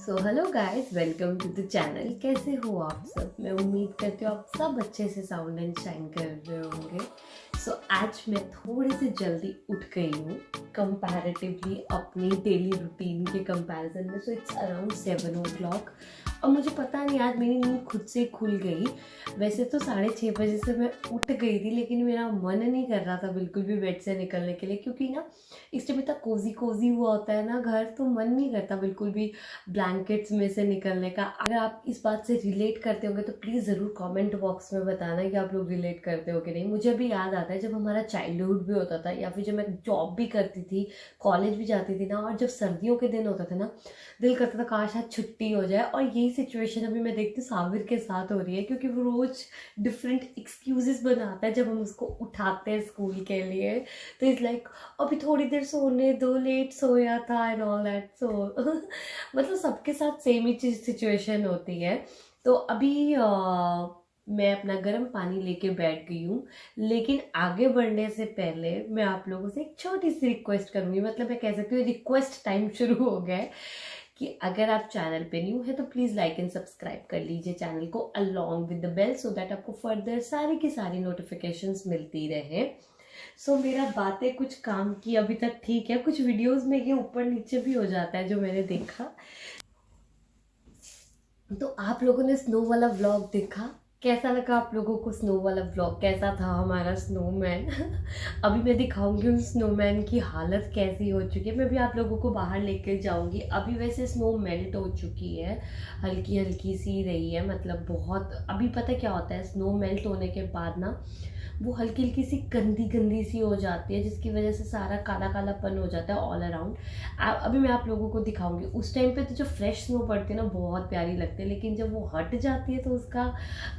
So hello guys, welcome to the channel. कैसे हो आप सब? मैं उम्मीद करती हूँ आप सब अच्छे से साउंड एंड शाइन कर रहे होंगे। सो आज मैं थोड़ी सी जल्दी उठ गई हूँ कंपैरेटिवली अपनी डेली रूटीन के कंपैरिजन में। सो इट्स अराउंड 7 o'clock और मुझे पता नहीं आज मेरी नींद खुद से खुल गई। वैसे तो 6:30 बजे से मैं उठ गई थी, लेकिन मेरा मन नहीं कर रहा था बिल्कुल भी बेड से निकलने के लिए, क्योंकि ना इस टाइम इतना कोजी कोजी हुआ होता है ना घर, तो मन नहीं करता बिल्कुल भी ब्लैंकेट्स में से निकलने का। अगर आप इस बात से रिलेट करते होंगे तो प्लीज़ ज़रूर कमेंट बॉक्स में बताना कि आप लोग रिलेट करते हो कि नहीं। मुझे अभी याद आता है जब हमारा चाइल्डहुड भी होता था, या फिर जब मैं जॉब भी करती थी, कॉलेज भी जाती थी ना, और जब सर्दियों के दिन होता था ना, दिल करता था काश आज छुट्टी हो जाए। और यही सिचुएशन अभी मैं देखती हूँ साबिर के साथ हो रही है, क्योंकि वो रोज़ डिफरेंट एक्सक्यूजेस बनाता है जब हम उसको उठाते हैं स्कूल के लिए। तो इट्स लाइक अभी थोड़ी देर सोने दो, लेट सोया था एंड ऑल दैट। सो मतलब सबके साथ सेम ही चीज सिचुएशन होती है। तो अभी मैं अपना गर्म पानी लेके बैठ गई हूँ, लेकिन आगे बढ़ने से पहले मैं आप लोगों से एक छोटी सी रिक्वेस्ट करूंगी। मतलब मैं कह सकती हूँ रिक्वेस्ट टाइम शुरू हो गया है कि अगर आप चैनल पे न्यू है तो प्लीज़ लाइक एंड सब्सक्राइब कर लीजिए चैनल को along with the bell, so that आपको फर्दर सारी की सारी नोटिफिकेशंस मिलती रहे। सो मेरा बातें कुछ काम की अभी तक ठीक है, कुछ वीडियोस में ये ऊपर नीचे भी हो जाता है जो मैंने देखा। तो आप लोगों ने स्नो वाला व्लॉग देखा? कैसा लगा आप लोगों को स्नो वाला व्लॉग? कैसा था हमारा स्नोमैन? अभी मैं दिखाऊंगी उन स्नोमैन की हालत कैसी हो चुकी है। मैं भी आप लोगों को बाहर लेकर जाऊंगी। अभी वैसे स्नो मेल्ट हो चुकी है, हल्की हल्की सी रही है, मतलब बहुत। अभी पता क्या होता है, स्नो मेल्ट होने के बाद ना वो हल्की हल्की सी गंदी गंदी सी हो जाती है, जिसकी वजह से सारा काला कालापन हो जाता है ऑल अराउंड। अभी मैं आप लोगों को दिखाऊंगी। उस टाइम पे तो जो फ्रेश स्नो पड़ती है ना बहुत प्यारी लगती है, लेकिन जब वो हट जाती है तो उसका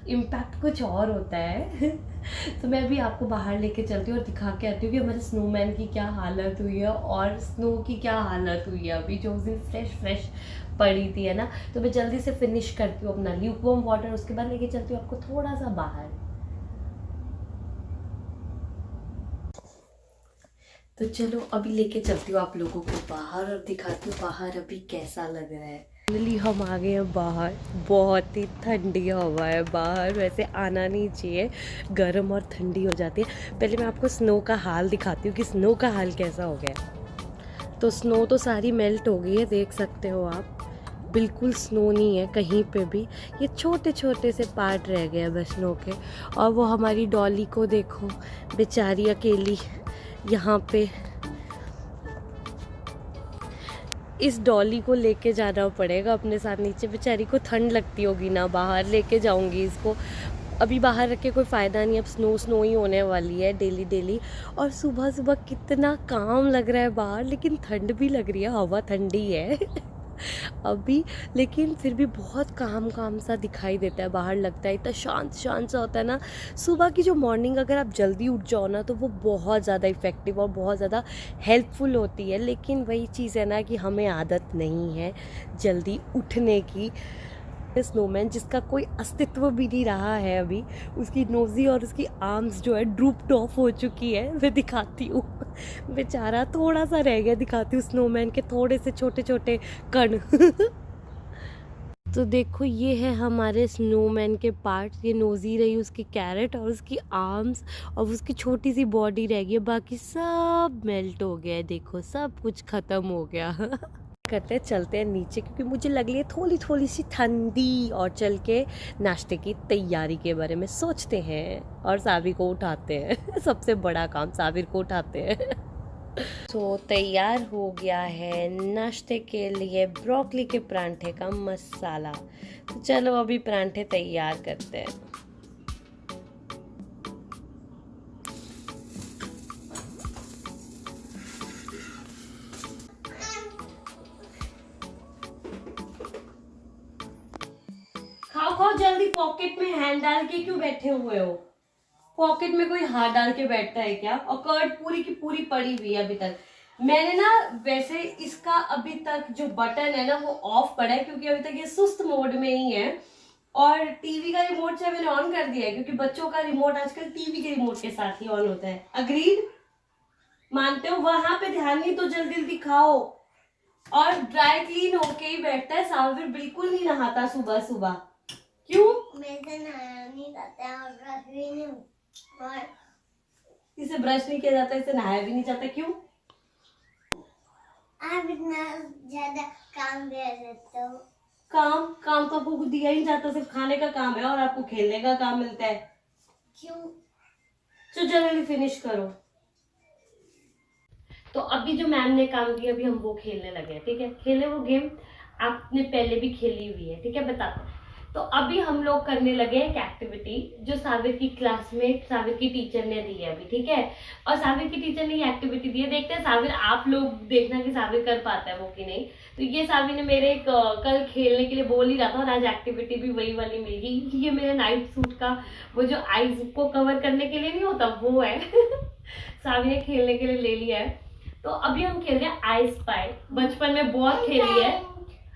इम्पैक्ट कुछ और होता है। तो मैं अभी आपको बाहर लेके चलती हूँ और दिखा के आती हूँ कि हमारे स्नोमैन की क्या हालत हुई है और स्नो की क्या हालत हुई है अभी जो उस दिन फ्रेश फ्रेश पड़ी थी, है ना। तो मैं जल्दी से फिनिश करती हूँ अपना ल्यूकवार्म वाटर, उसके बाद लेके चलती हूँ आपको थोड़ा सा बाहर। तो चलो अभी लेके चलती हूँ आप लोगों को बाहर और दिखाती हूँ बाहर अभी कैसा लग रहा है। फाइनली हम आ गए हैं बाहर। बहुत ही ठंडी हवा है बाहर, वैसे आना नहीं चाहिए, गर्म और ठंडी हो जाती है। पहले मैं आपको स्नो का हाल दिखाती हूँ कि स्नो का हाल कैसा हो गया। तो स्नो तो सारी मेल्ट हो गई है, देख सकते हो आप, बिल्कुल स्नो नहीं है कहीं पे भी। ये छोटे छोटे से पार्ट रह गए हैं बस स्नो के। और वो हमारी डॉली को देखो, बेचारी अकेली यहाँ पे। इस डॉली को लेके जाना पड़ेगा अपने साथ नीचे, बेचारी को ठंड लगती होगी ना, बाहर लेके जाऊंगी इसको। अभी बाहर रख के कोई फ़ायदा नहीं, अब स्नो स्नो ही होने वाली है डेली डेली। और सुबह सुबह कितना काम लग रहा है बाहर, लेकिन ठंड भी लग रही है, हवा ठंडी है अभी, लेकिन फिर भी बहुत काम काम सा दिखाई देता है बाहर, लगता है इतना शांत शांत सा होता है ना। सुबह की जो मॉर्निंग अगर आप जल्दी उठ जाओ ना तो वो बहुत ज़्यादा इफ़ेक्टिव और बहुत ज़्यादा हेल्पफुल होती है, लेकिन वही चीज़ है ना कि हमें आदत नहीं है जल्दी उठने की। स्नोमैन जिसका कोई अस्तित्व भी नहीं रहा है अभी, उसकी नोज़ी और उसकी आर्म्स जो है ड्रूप्ड ऑफ हो चुकी है, मैं दिखाती हूँ बेचारा थोड़ा सा रह गया, दिखाती हूँ स्नोमैन के थोड़े से छोटे छोटे कण तो देखो ये है हमारे स्नोमैन के पार्ट्स, ये नोज़ी रही, उसकी कैरेट और उसकी आर्म्स और उसकी छोटी सी बॉडी रह गई है, बाकी सब मेल्ट हो गया है। देखो सब कुछ ख़त्म हो गया करते हैं, चलते हैं नीचे, क्योंकि मुझे लग रही है थोड़ी थोड़ी सी ठंडी, और चल के नाश्ते की तैयारी के बारे में सोचते हैं और साबिर को उठाते हैं सबसे बड़ा काम साबिर को उठाते हैं तो तैयार हो गया है नाश्ते के लिए ब्रोकली के परांठे का मसाला। तो चलो अभी परांठे तैयार करते हैं। खाओ खाओ जल्दी, पॉकेट में हैंड डाल के क्यों बैठे हुए हो? पॉकेट में कोई हाथ डाल के बैठता है क्या? और कर्ड पूरी की पूरी पड़ी हुई है अभी तक। मैंने ना वैसे इसका अभी तक जो बटन है ना वो ऑफ पड़ा है, क्योंकि अभी तक ये सुस्त मोड में ही है। और टीवी का रिमोट से मैंने ऑन कर दिया है, क्योंकि बच्चों का रिमोट आजकल टीवी के रिमोट के साथ ही ऑन होता है। अग्रीड? मानते हो? वहां पे ध्यान नहीं तो जल्दी जल्दी खाओ। और ड्राई क्लीन होके ही बैठता है। साविर बिल्कुल नहीं नहाता सुबह सुबह। क्यों? मैं तो नहाया नहीं जाता और ब्रश भी नहीं और इसे ब्रश नहीं किया जाता, इसे नहाया भी नहीं जाता। क्यों? आप इतना ज्यादा काम दे देते हो। काम तो आपको कुछ दिया ही नहीं जाता, सिर्फ खाने का काम है और आपको खेलने का काम मिलता है। क्यों? तो जल्दी फिनिश करो। तो अभी जो मैम ने काम किया, अभी हम वो खेलने लगे हैं। ठीक है, खेले वो गेम आपने पहले भी खेली हुई है। ठीक है, बता। तो अभी हम लोग करने लगे एक एक्टिविटी जो साविर की क्लास में साविर की टीचर ने दी है अभी। ठीक है, और साविर की टीचर ने ये एक्टिविटी दी है। देखते हैं साविर, आप लोग देखना कि साविर कर पाता है वो कि नहीं। तो ये साविर ने मेरे कल खेलने के लिए बोल ही रहा था और आज एक्टिविटी भी वही वाली मिल गई। ये मेरे नाइट सूट का वो जो आईज को कवर करने के लिए नहीं होता वो है। साविर ने खेलने के लिए ले लिया है। तो अभी हम खेल रहे हैं आई स्पाई। बचपन में बहुत खेली है।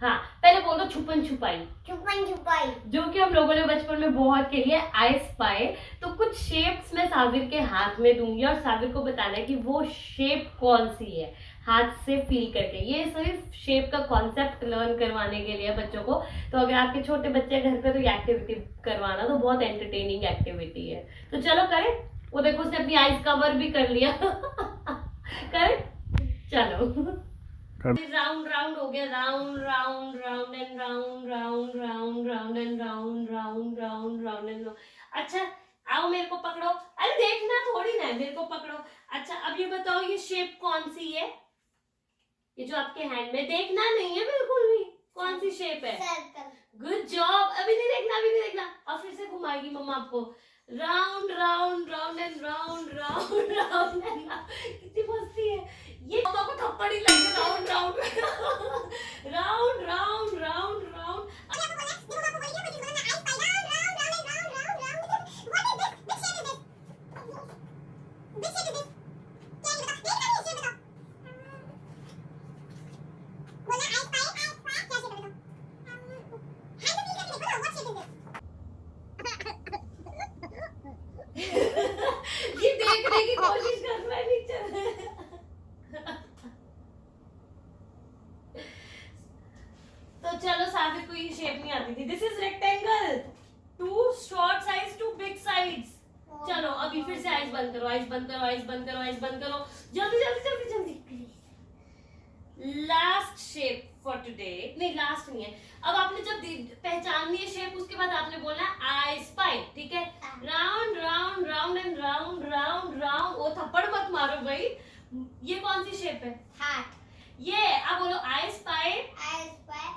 हाँ, पहले बोलो छुपन छुपाई। छुपन छुपाई जो कि हम लोगों ने बचपन में बहुत खेली है। I spy. तो कुछ शेप्स मैं साविर के हाथ में दूंगी और साविर को बताना है कि वो शेप कौन सी है, हाथ से फील करके। ये सिर्फ शेप का कॉन्सेप्ट लर्न करवाने के लिए बच्चों को। तो अगर आपके छोटे बच्चे हैं घर पे तो ये एक्टिविटी करवाना तो बहुत एंटरटेनिंग एक्टिविटी है। तो चलो करें। वो देखो उसने अपनी आईज कवर भी कर लिया। करें, चलो। राउंड राउंड हो गया, round round round and round round round round and round round round round and. अच्छा, आओ मेरे को पकड़ो। अरे देखना थोड़ी ना है, मेरे को पकड़ो। अच्छा, अब ये बताओ ये शेप कौन सी है? ये जो आपके हैंड में, देखना नहीं है बिल्कुल भी। कौन सी शेप है? सर्कल। Good job. अभी नहीं देखना, अभी नहीं देखना। और फिर से घुमाएगी मम्मा आपको। Round round round and round round round and. कितनी मस्ती है ये। मम्मा को थप्पड़ ही लगे। Round round round round round round. ये देखने की कोशिश कर रहा है नीचे। तो चलो, साबिर को ये शेप नहीं आती थी। This is rectangle. Two short size, two big sides. चलो अभी फिर से आइज बंद करो, आइज बंद करो, आइज बंद करो, आइज बंद करो। जल्दी जल्दी जल्दी जल्दी। Last shape for today. नहीं, लास्ट नहीं है। अब आपने जब पहचाननी है शेप, उसके बाद आपने बोलना है आई स्पाई। ठीक है, round round round and round round round. वो थप्पड़ मत मारो भाई। ये कौन सी शेप है? हार्ट। ये। अब बोलो I spy. I spy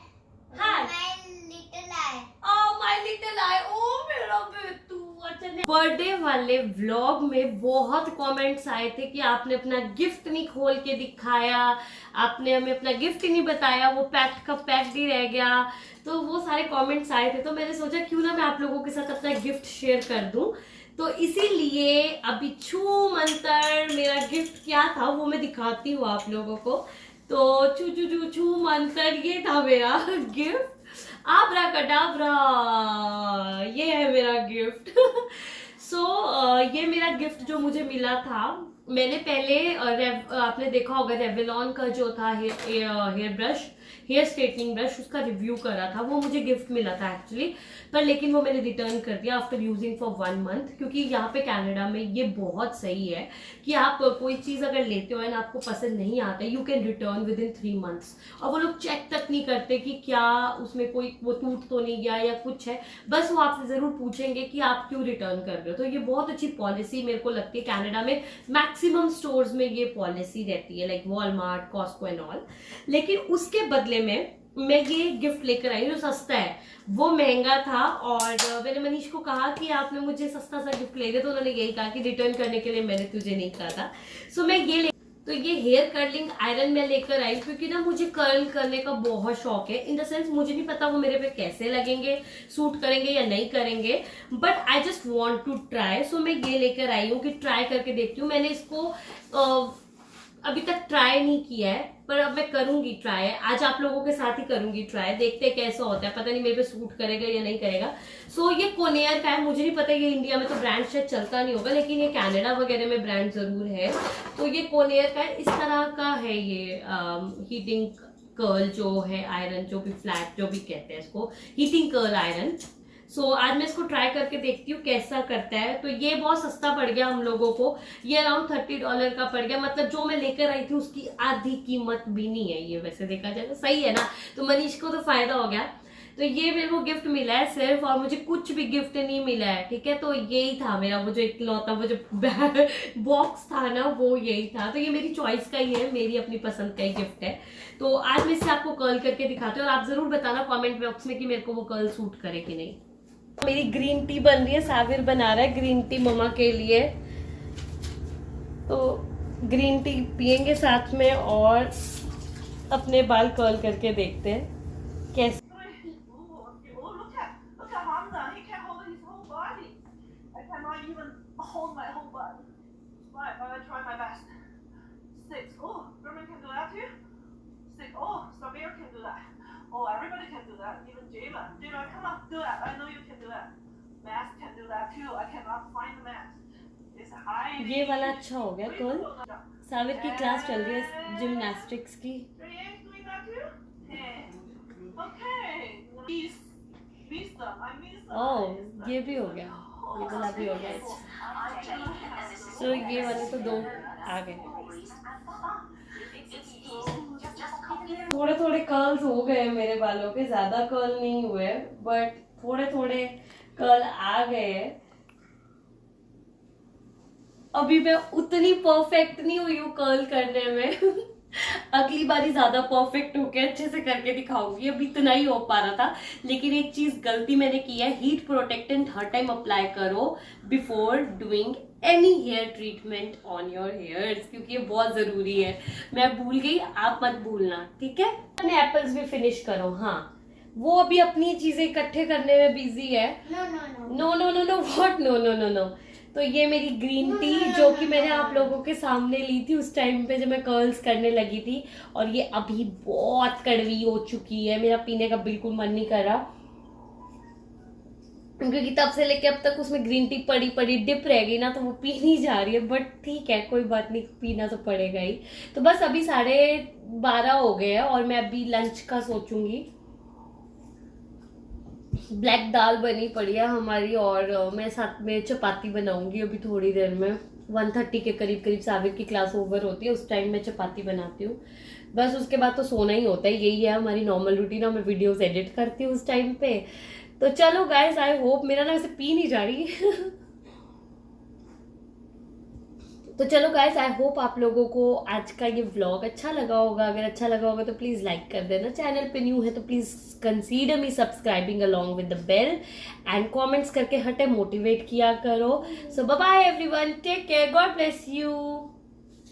heart. My little eye. Oh my little eye. Oh मेरा बेटू। अच्छा, बर्थडे वाले व्लॉग में बहुत कमेंट्स आए थे कि आपने अपना गिफ्ट नहीं खोल के दिखाया, आपने हमें अपना गिफ्ट ही नहीं बताया, वो पैक्ड का पैक्ड ही रह गया। तो वो सारे कमेंट्स आए थे, तो मैंने सोचा क्यों ना मैं आप लोगों के साथ अपना गिफ्ट शेयर कर दूं। तो इसीलिए अभी छू मंतर मेरा गिफ्ट क्या था वो मैं दिखाती हूँ आप लोगों को। तो छू छू छू छू मंतर ये था मेरा गिफ्ट। आब्राकडाब्रा, ये है मेरा गिफ्ट। ये मेरा गिफ्ट जो मुझे मिला था। मैंने पहले आपने देखा होगा रेवलॉन का जो था hair brush, hair straightening brush, उसका रिव्यू करा था। वो मुझे गिफ्ट मिला था एक्चुअली, पर लेकिन वो मैंने रिटर्न कर दिया आफ्टर यूजिंग फॉर 1 मंथ। क्योंकि यहाँ पे कनाडा में ये बहुत सही है कि आप कोई चीज़ अगर लेते हो एंड आपको पसंद नहीं आता, you can return with in 3 months. और वो लोग चेक तक नहीं करते कि क्या उसमें कोई वो टूट तो नहीं गया या कुछ है। बस वो आपसे ज़रूर पूछेंगे कि आप क्यों रिटर्न कर रहे हो। तो ये बहुत अच्छी पॉलिसी मेरे को लगती है। कनाडा में मैक्सिमम स्टोर्स में ये पॉलिसी रहती है, like Walmart, Costco and all. लेकिन उसके बदले में मैं ये गिफ्ट लेकर आई जो सस्ता है। वो महंगा था और मैंने मनीष को कहा कि आपने मुझे सस्ता सा गिफ्ट ले दिया, तो उन्होंने यही कहा कि रिटर्न करने के लिए मैंने तुझे नहीं कहा था। सो मैं ये तो ये हेयर कर्लिंग आयरन में लेकर आई क्योंकि ना मुझे कर्ल करने का बहुत शौक है। इन द सेंस मुझे नहीं पता वो मेरे पे कैसे लगेंगे, सूट करेंगे या नहीं करेंगे, but I just want to try. So मैं ये लेकर आई हूँ कि ट्राई करके देखती हूँ। मैंने इसको अभी तक ट्राई नहीं किया है, पर अब मैं करूंगी ट्राई। आज आप लोगों के साथ ही करूंगी ट्राई, देखते हैं कैसा होता है। पता नहीं मेरे पे सूट करेगा या नहीं करेगा। सो ये कोनेयर का है, मुझे नहीं पता ये इंडिया में तो ब्रांड शायद चलता नहीं होगा, लेकिन ये कनाडा वगैरह में ब्रांड जरूर है। तो ये कोनेयर का है, इस तरह का है ये हीटिंग कर्ल जो है आयरन, जो भी फ्लैट जो भी कहते हैं इसको, हीटिंग कर्ल आयरन। सो आज मैं इसको ट्राई करके देखती हूँ कैसा करता है। तो ये बहुत सस्ता पड़ गया हम लोगों को, ये अराउंड $30 का पड़ गया। मतलब जो मैं लेकर आई थी उसकी आधी कीमत भी नहीं है ये, वैसे देखा जाए तो सही है ना। तो मनीष को तो फायदा हो गया। तो ये मेरे को गिफ्ट मिला है सिर्फ, और मुझे कुछ भी गिफ्ट नहीं मिला है, ठीक है। तो यही था मेरा वो जो इकलौता वो जो बॉक्स था ना, वो यही था। तो ये मेरी चॉइस का ही है, मेरी अपनी पसंद का ही गिफ्ट है। तो आज मैं इससे आपको कर्ल करके दिखाती हूँ और आप जरूर बताना कमेंट बॉक्स में कि मेरे को वो कर्ल सूट करे कि नहीं। मेरी ग्रीन टी बन रही है, साविर बना रहा है ग्रीन टी मम्मा के लिए। तो ग्रीन टी पियेंगे साथ में और अपने बाल कर्ल करके देखते हैं कैसे। Hold my whole body. Right, but I try my best. 6. Oh, Berman can do that too. 6. Oh, Samir can do that. Oh, everybody can do that. Even Jayla. Jayla, come on, do that. I know you can do that. Mask can do that too. I cannot find the mask. It's hiding. ये वाला अच्छा हो गया curl. Sabir की class चल रही है gymnastics की। Doing that too? Yeah. Okay. ओह, ये भी हो गया, ये वाला भी हो गया। तो ये वाले तो 2 आ गए। थोड़े थोड़े कर्ल्स हो गए मेरे बालों के, ज्यादा कर्ल नहीं हुए बट थोड़े थोड़े कर्ल आ गए। अभी मैं उतनी परफेक्ट नहीं हुई हूँ कर्ल करने में अगली बारी ज्यादा परफेक्ट होके अच्छे से करके दिखाऊंगी। अभी इतना ही हो पा रहा था। लेकिन एक चीज गलती मैंने की है, हीट प्रोटेक्टेंट हर टाइम अप्लाई करो before doing any hair treatment on your hairs, क्योंकि ये बहुत जरूरी है। मैं भूल गई, आप मत भूलना, ठीक है। अपने एप्पल्स भी फिनिश करो। हाँ, वो अभी अपनी चीजें इकट्ठे करने में बिजी है। No no no no what, no no no no. तो ये मेरी ग्रीन टी जो कि मैंने आप लोगों के सामने ली थी उस टाइम पे जब मैं कर्ल्स करने लगी थी, और ये अभी बहुत कड़वी हो चुकी है, मेरा पीने का बिल्कुल मन नहीं कर रहा, क्योंकि तब से लेके अब तक उसमें ग्रीन टी पड़ी पड़ी डिप रह गई ना, तो वो पी नहीं जा रही है। बट ठीक है, कोई बात नहीं, पीना तो पड़ेगा ही। तो बस अभी 12:30 हो गए हैं और मैं अभी लंच का सोचूंगी। ब्लैक दाल बनी पड़ी है हमारी और मैं साथ में चपाती बनाऊंगी अभी थोड़ी देर में। 1:30 के करीब करीब साविर की क्लास ओवर होती है, उस टाइम मैं चपाती बनाती हूँ। बस उसके बाद तो सोना ही होता है, यही है हमारी नॉर्मल रूटीन। मैं वीडियोस एडिट करती हूँ उस टाइम पे। तो चलो गाइस, आई होप, मेरा ना वैसे पी नहीं जा रही तो चलो गाइस, आई होप आप लोगों को आज का ये व्लॉग अच्छा लगा होगा। अगर अच्छा लगा होगा तो प्लीज लाइक कर देना। चैनल पे न्यू है तो please consider me subscribing along with the bell and comments करके हटे मोटिवेट किया करो। So bye bye everyone, take care, God bless you.